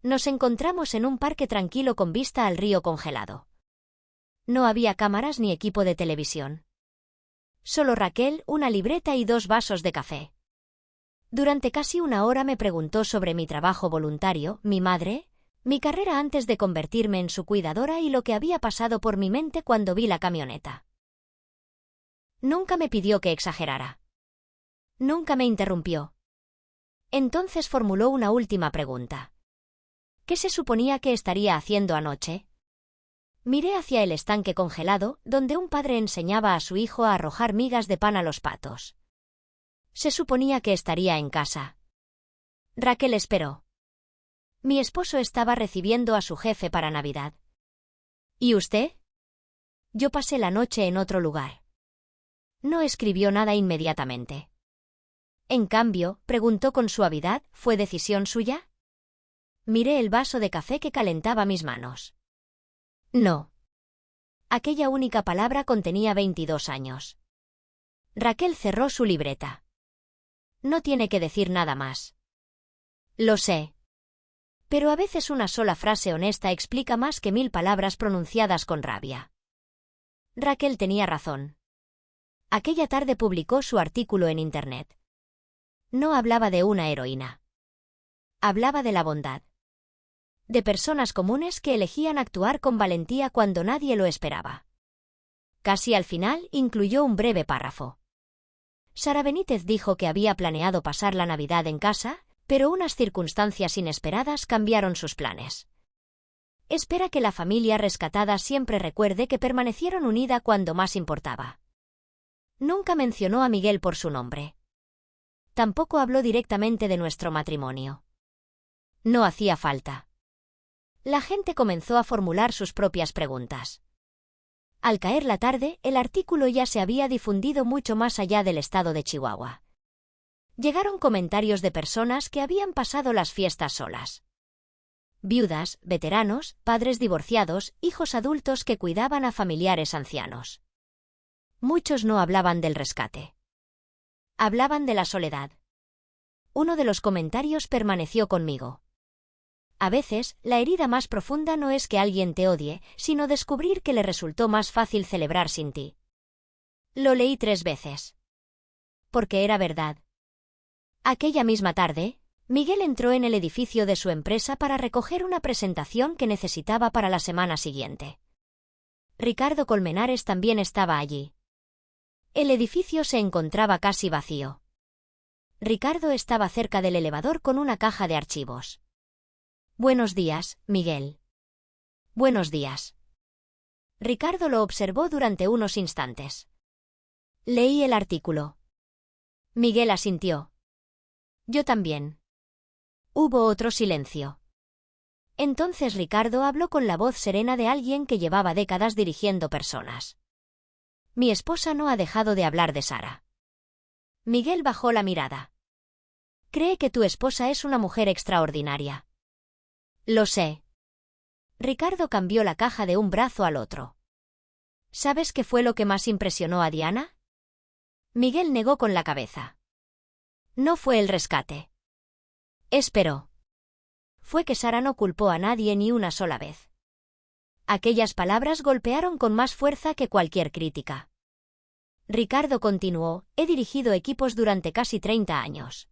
Nos encontramos en un parque tranquilo con vista al río congelado. No había cámaras ni equipo de televisión. Solo Raquel, una libreta y 2 vasos de café. Durante casi una hora me preguntó sobre mi trabajo voluntario, mi madre, mi carrera antes de convertirme en su cuidadora y lo que había pasado por mi mente cuando vi la camioneta. Nunca me pidió que exagerara. Nunca me interrumpió. Entonces formuló una última pregunta. ¿Qué se suponía que estaría haciendo anoche? Miré hacia el estanque congelado, donde un padre enseñaba a su hijo a arrojar migas de pan a los patos. Se suponía que estaría en casa. Raquel esperó. Mi esposo estaba recibiendo a su jefe para Navidad. ¿Y usted? Yo pasé la noche en otro lugar. No escribió nada inmediatamente. En cambio, preguntó con suavidad, ¿fue decisión suya? Miré el vaso de café que calentaba mis manos. No. Aquella única palabra contenía 22 años. Raquel cerró su libreta. No tiene que decir nada más. Lo sé. Pero a veces una sola frase honesta explica más que 1000 palabras pronunciadas con rabia. Raquel tenía razón. Aquella tarde publicó su artículo en Internet. No hablaba de una heroína. Hablaba de la bondad. De personas comunes que elegían actuar con valentía cuando nadie lo esperaba. Casi al final incluyó un breve párrafo. Sara Benítez dijo que había planeado pasar la Navidad en casa, pero unas circunstancias inesperadas cambiaron sus planes. Espera que la familia rescatada siempre recuerde que permanecieron unida cuando más importaba. Nunca mencionó a Miguel por su nombre. Tampoco habló directamente de nuestro matrimonio. No hacía falta. La gente comenzó a formular sus propias preguntas. Al caer la tarde, el artículo ya se había difundido mucho más allá del estado de Chihuahua. Llegaron comentarios de personas que habían pasado las fiestas solas. Viudas, veteranos, padres divorciados, hijos adultos que cuidaban a familiares ancianos. Muchos no hablaban del rescate. Hablaban de la soledad. Uno de los comentarios permaneció conmigo. A veces, la herida más profunda no es que alguien te odie, sino descubrir que le resultó más fácil celebrar sin ti. Lo leí 3 veces. Porque era verdad. Aquella misma tarde, Miguel entró en el edificio de su empresa para recoger una presentación que necesitaba para la semana siguiente. Ricardo Colmenares también estaba allí. El edificio se encontraba casi vacío. Ricardo estaba cerca del elevador con una caja de archivos. Buenos días, Miguel. Buenos días. Ricardo lo observó durante unos instantes. Leí el artículo. Miguel asintió. Yo también. Hubo otro silencio. Entonces Ricardo habló con la voz serena de alguien que llevaba décadas dirigiendo personas. Mi esposa no ha dejado de hablar de Sara. Miguel bajó la mirada. Cree que tu esposa es una mujer extraordinaria. Lo sé. Ricardo cambió la caja de un brazo al otro. ¿Sabes qué fue lo que más impresionó a Diana? Miguel negó con la cabeza. No fue el rescate. Esperó. Fue que Sara no culpó a nadie ni una sola vez. Aquellas palabras golpearon con más fuerza que cualquier crítica. Ricardo continuó, he dirigido equipos durante casi 30 años.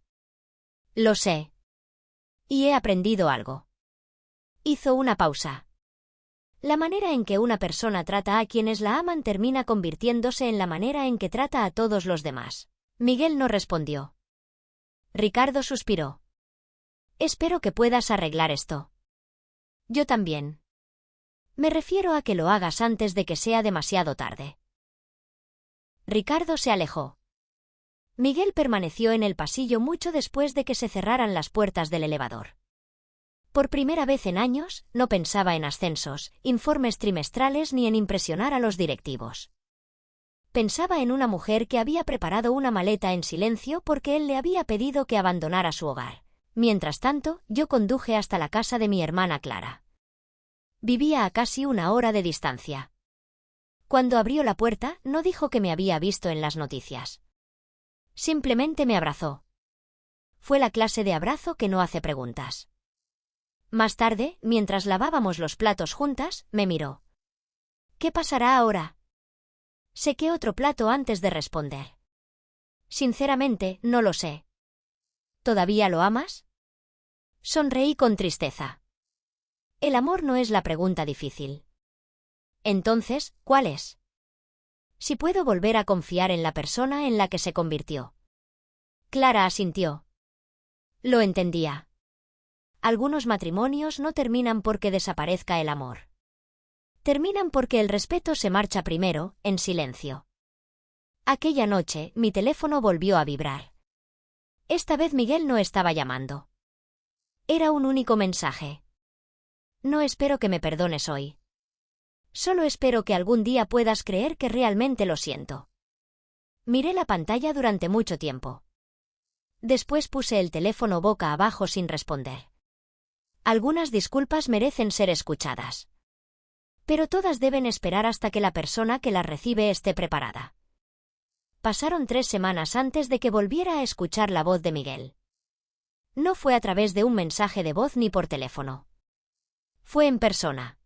Lo sé. Y he aprendido algo. Hizo una pausa. La manera en que una persona trata a quienes la aman termina convirtiéndose en la manera en que trata a todos los demás. Miguel no respondió. Ricardo suspiró. Espero que puedas arreglar esto. Yo también. Me refiero a que lo hagas antes de que sea demasiado tarde. Ricardo se alejó. Miguel permaneció en el pasillo mucho después de que se cerraran las puertas del elevador. Por primera vez en años, no pensaba en ascensos, informes trimestrales ni en impresionar a los directivos. Pensaba en una mujer que había preparado una maleta en silencio porque él le había pedido que abandonara su hogar. Mientras tanto, yo conduje hasta la casa de mi hermana Clara. Vivía a casi 1 hora de distancia. Cuando abrió la puerta, no dijo que me había visto en las noticias. Simplemente me abrazó. Fue la clase de abrazo que no hace preguntas. Más tarde, mientras lavábamos los platos juntas, me miró. ¿Qué pasará ahora? Sequé otro plato antes de responder. Sinceramente, no lo sé. ¿Todavía lo amas? Sonreí con tristeza. El amor no es la pregunta difícil. Entonces, ¿cuál es? Si puedo volver a confiar en la persona en la que se convirtió. Clara asintió. Lo entendía. Algunos matrimonios no terminan porque desaparezca el amor. Terminan porque el respeto se marcha primero, en silencio. Aquella noche, mi teléfono volvió a vibrar. Esta vez Miguel no estaba llamando. Era un único mensaje. No espero que me perdones hoy. Solo espero que algún día puedas creer que realmente lo siento. Miré la pantalla durante mucho tiempo. Después puse el teléfono boca abajo sin responder. Algunas disculpas merecen ser escuchadas. Pero todas deben esperar hasta que la persona que las recibe esté preparada. Pasaron 3 semanas antes de que volviera a escuchar la voz de Miguel. No fue a través de un mensaje de voz ni por teléfono. Fue en persona.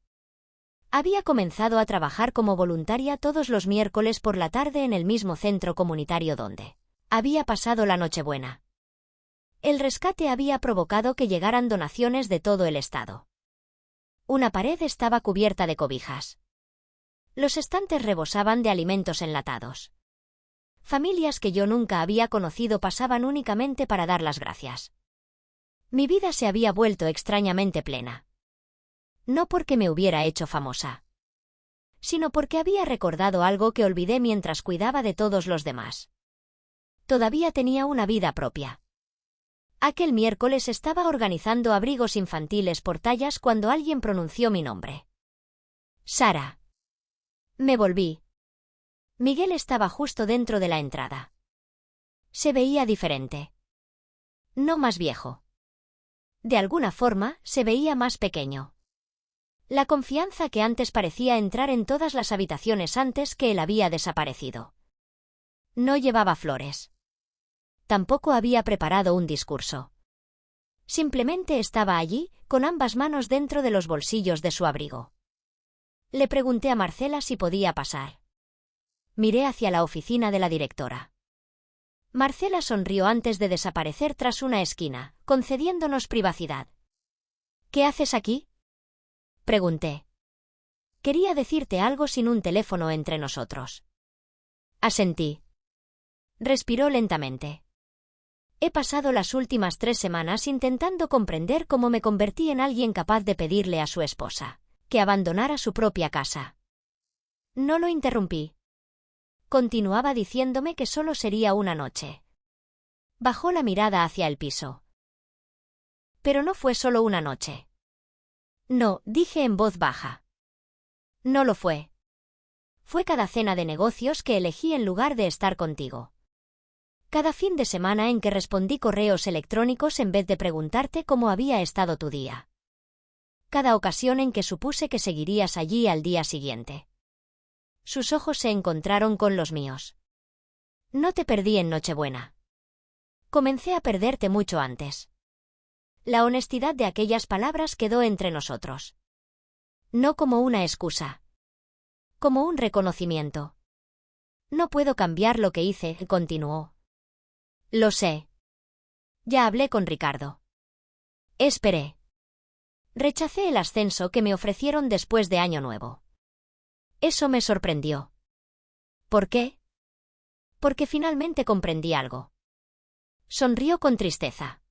Había comenzado a trabajar como voluntaria todos los miércoles por la tarde en el mismo centro comunitario donde había pasado la Nochebuena. El rescate había provocado que llegaran donaciones de todo el estado. Una pared estaba cubierta de cobijas. Los estantes rebosaban de alimentos enlatados. Familias que yo nunca había conocido pasaban únicamente para dar las gracias. Mi vida se había vuelto extrañamente plena. No porque me hubiera hecho famosa, sino porque había recordado algo que olvidé mientras cuidaba de todos los demás. Todavía tenía una vida propia. Aquel miércoles estaba organizando abrigos infantiles por tallas cuando alguien pronunció mi nombre. Sara. Me volví. Miguel estaba justo dentro de la entrada. Se veía diferente. No más viejo. De alguna forma, se veía más pequeño. La confianza que antes parecía entrar en todas las habitaciones antes que él había desaparecido. No llevaba flores. Tampoco había preparado un discurso. Simplemente estaba allí, con ambas manos dentro de los bolsillos de su abrigo. Le pregunté a Marcela si podía pasar. Miré hacia la oficina de la directora. Marcela sonrió antes de desaparecer tras una esquina, concediéndonos privacidad. ¿Qué haces aquí?, pregunté. Quería decirte algo sin un teléfono entre nosotros. Asentí. Respiró lentamente. He pasado las últimas 3 semanas intentando comprender cómo me convertí en alguien capaz de pedirle a su esposa que abandonara su propia casa. No lo interrumpí. Continuaba diciéndome que solo sería una noche. Bajó la mirada hacia el piso. Pero no fue solo una noche. No, dije en voz baja. No lo fue. Fue cada cena de negocios que elegí en lugar de estar contigo. Cada fin de semana en que respondí correos electrónicos en vez de preguntarte cómo había estado tu día. Cada ocasión en que supuse que seguirías allí al día siguiente. Sus ojos se encontraron con los míos. No te perdí en Nochebuena. Comencé a perderte mucho antes. La honestidad de aquellas palabras quedó entre nosotros. No como una excusa. Como un reconocimiento. No puedo cambiar lo que hice, continuó. Lo sé. Ya hablé con Ricardo. Esperé. Rechacé el ascenso que me ofrecieron después de Año Nuevo. Eso me sorprendió. ¿Por qué? Porque finalmente comprendí algo. Sonrió con tristeza.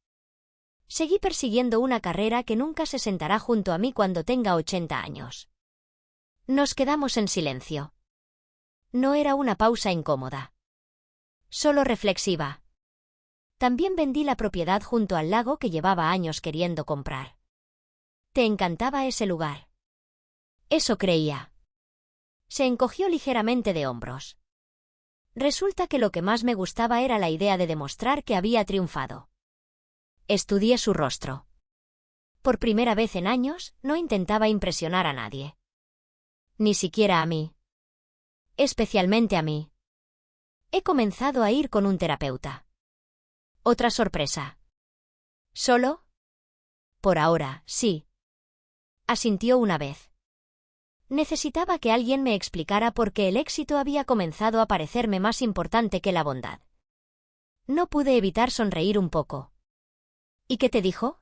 Seguí persiguiendo una carrera que nunca se sentará junto a mí cuando tenga 80 años. Nos quedamos en silencio. No era una pausa incómoda. Solo reflexiva. También vendí la propiedad junto al lago que llevaba años queriendo comprar. Te encantaba ese lugar. Eso creía. Se encogió ligeramente de hombros. Resulta que lo que más me gustaba era la idea de demostrar que había triunfado. Estudié su rostro. Por primera vez en años, no intentaba impresionar a nadie. Ni siquiera a mí. Especialmente a mí. He comenzado a ir con un terapeuta. Otra sorpresa. ¿Solo? Por ahora, sí. Asintió una vez. Necesitaba que alguien me explicara por qué el éxito había comenzado a parecerme más importante que la bondad. No pude evitar sonreír un poco. ¿Y qué te dijo?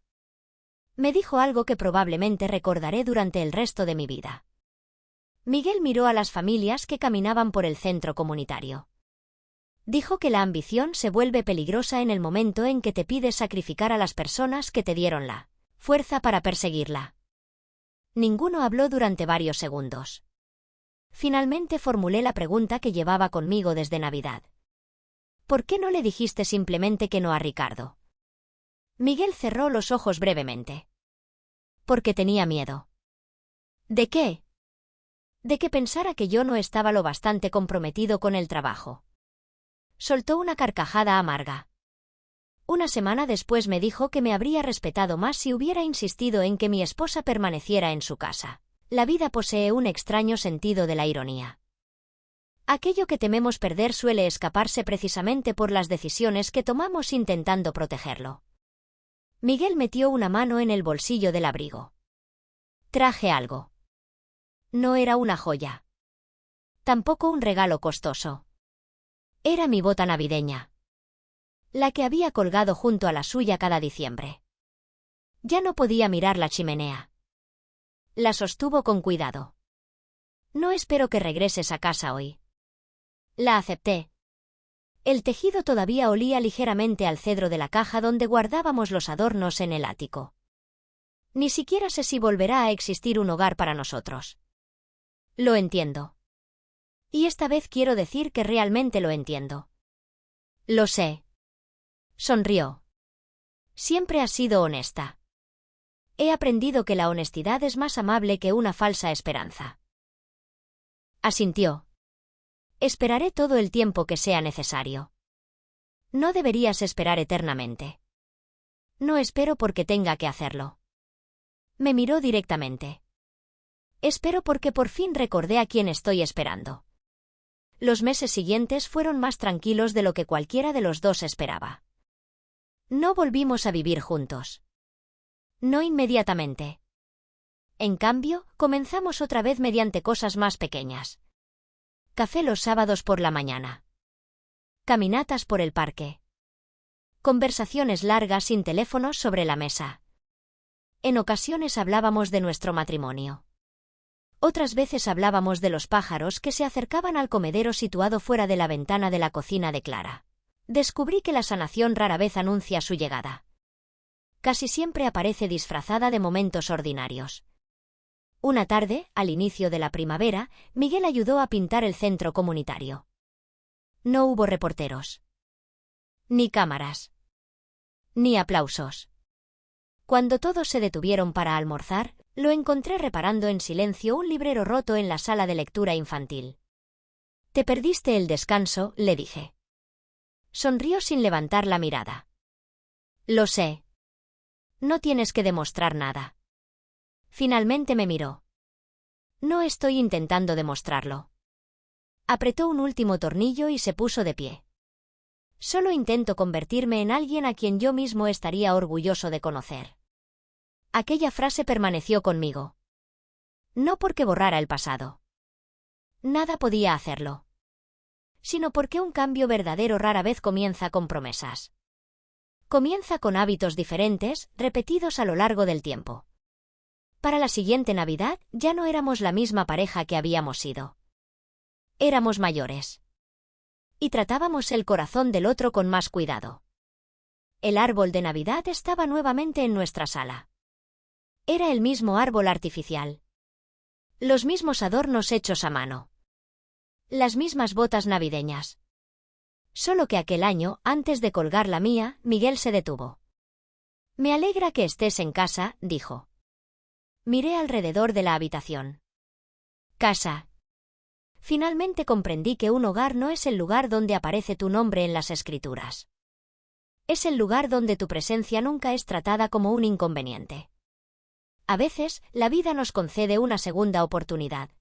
Me dijo algo que probablemente recordaré durante el resto de mi vida. Miguel miró a las familias que caminaban por el centro comunitario. Dijo que la ambición se vuelve peligrosa en el momento en que te pides sacrificar a las personas que te dieron la fuerza para perseguirla. Ninguno habló durante varios segundos. Finalmente formulé la pregunta que llevaba conmigo desde Navidad. ¿Por qué no le dijiste simplemente que no a Ricardo? Miguel cerró los ojos brevemente. Porque tenía miedo. ¿De qué? De que pensara que yo no estaba lo bastante comprometido con el trabajo. Soltó una carcajada amarga. Una semana después me dijo que me habría respetado más si hubiera insistido en que mi esposa permaneciera en su casa. La vida posee un extraño sentido de la ironía. Aquello que tememos perder suele escaparse precisamente por las decisiones que tomamos intentando protegerlo. Miguel metió una mano en el bolsillo del abrigo. Traje algo. No era una joya. Tampoco un regalo costoso. Era mi bota navideña. La que había colgado junto a la suya cada diciembre. Ya no podía mirar la chimenea. La sostuvo con cuidado. No espero que regreses a casa hoy. La acepté. El tejido todavía olía ligeramente al cedro de la caja donde guardábamos los adornos en el ático. Ni siquiera sé si volverá a existir un hogar para nosotros. Lo entiendo. Y esta vez quiero decir que realmente lo entiendo. Lo sé. Sonrió. Siempre has sido honesta. He aprendido que la honestidad es más amable que una falsa esperanza. Asintió. Esperaré todo el tiempo que sea necesario. No deberías esperar eternamente. No espero porque tenga que hacerlo. Me miró directamente. Espero porque por fin recordé a quién estoy esperando. Los meses siguientes fueron más tranquilos de lo que cualquiera de los dos esperaba. No volvimos a vivir juntos. No inmediatamente. En cambio, comenzamos otra vez mediante cosas más pequeñas. Café los sábados por la mañana. Caminatas por el parque. Conversaciones largas sin teléfonos sobre la mesa. En ocasiones hablábamos de nuestro matrimonio. Otras veces hablábamos de los pájaros que se acercaban al comedero situado fuera de la ventana de la cocina de Clara. Descubrí que la sanación rara vez anuncia su llegada. Casi siempre aparece disfrazada de momentos ordinarios. Una tarde, al inicio de la primavera, Miguel ayudó a pintar el centro comunitario. No hubo reporteros. Ni cámaras. Ni aplausos. Cuando todos se detuvieron para almorzar, lo encontré reparando en silencio un librero roto en la sala de lectura infantil. «Te perdiste el descanso», le dije. Sonrió sin levantar la mirada. «Lo sé. No tienes que demostrar nada». Finalmente me miró. «No estoy intentando demostrarlo». Apretó un último tornillo y se puso de pie. «Solo intento convertirme en alguien a quien yo mismo estaría orgulloso de conocer». Aquella frase permaneció conmigo. No porque borrara el pasado. Nada podía hacerlo. Sino porque un cambio verdadero rara vez comienza con promesas. Comienza con hábitos diferentes, repetidos a lo largo del tiempo. Para la siguiente Navidad ya no éramos la misma pareja que habíamos sido. Éramos mayores. Y tratábamos el corazón del otro con más cuidado. El árbol de Navidad estaba nuevamente en nuestra sala. Era el mismo árbol artificial. Los mismos adornos hechos a mano. Las mismas botas navideñas. Solo que aquel año, antes de colgar la mía, Miguel se detuvo. «Me alegra que estés en casa», dijo. Miré alrededor de la habitación. Casa. Finalmente comprendí que un hogar no es el lugar donde aparece tu nombre en las escrituras. Es el lugar donde tu presencia nunca es tratada como un inconveniente. A veces, la vida nos concede una segunda oportunidad.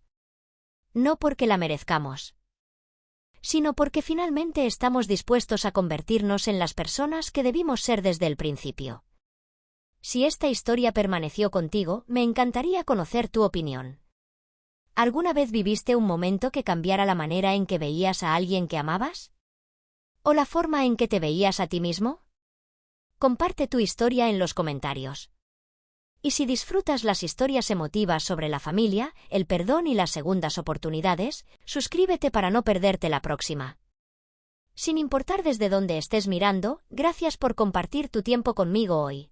No porque la merezcamos, sino porque finalmente estamos dispuestos a convertirnos en las personas que debimos ser desde el principio. Si esta historia permaneció contigo, me encantaría conocer tu opinión. ¿Alguna vez viviste un momento que cambiara la manera en que veías a alguien que amabas? ¿O la forma en que te veías a ti mismo? Comparte tu historia en los comentarios. Y si disfrutas las historias emotivas sobre la familia, el perdón y las segundas oportunidades, suscríbete para no perderte la próxima. Sin importar desde dónde estés mirando, gracias por compartir tu tiempo conmigo hoy.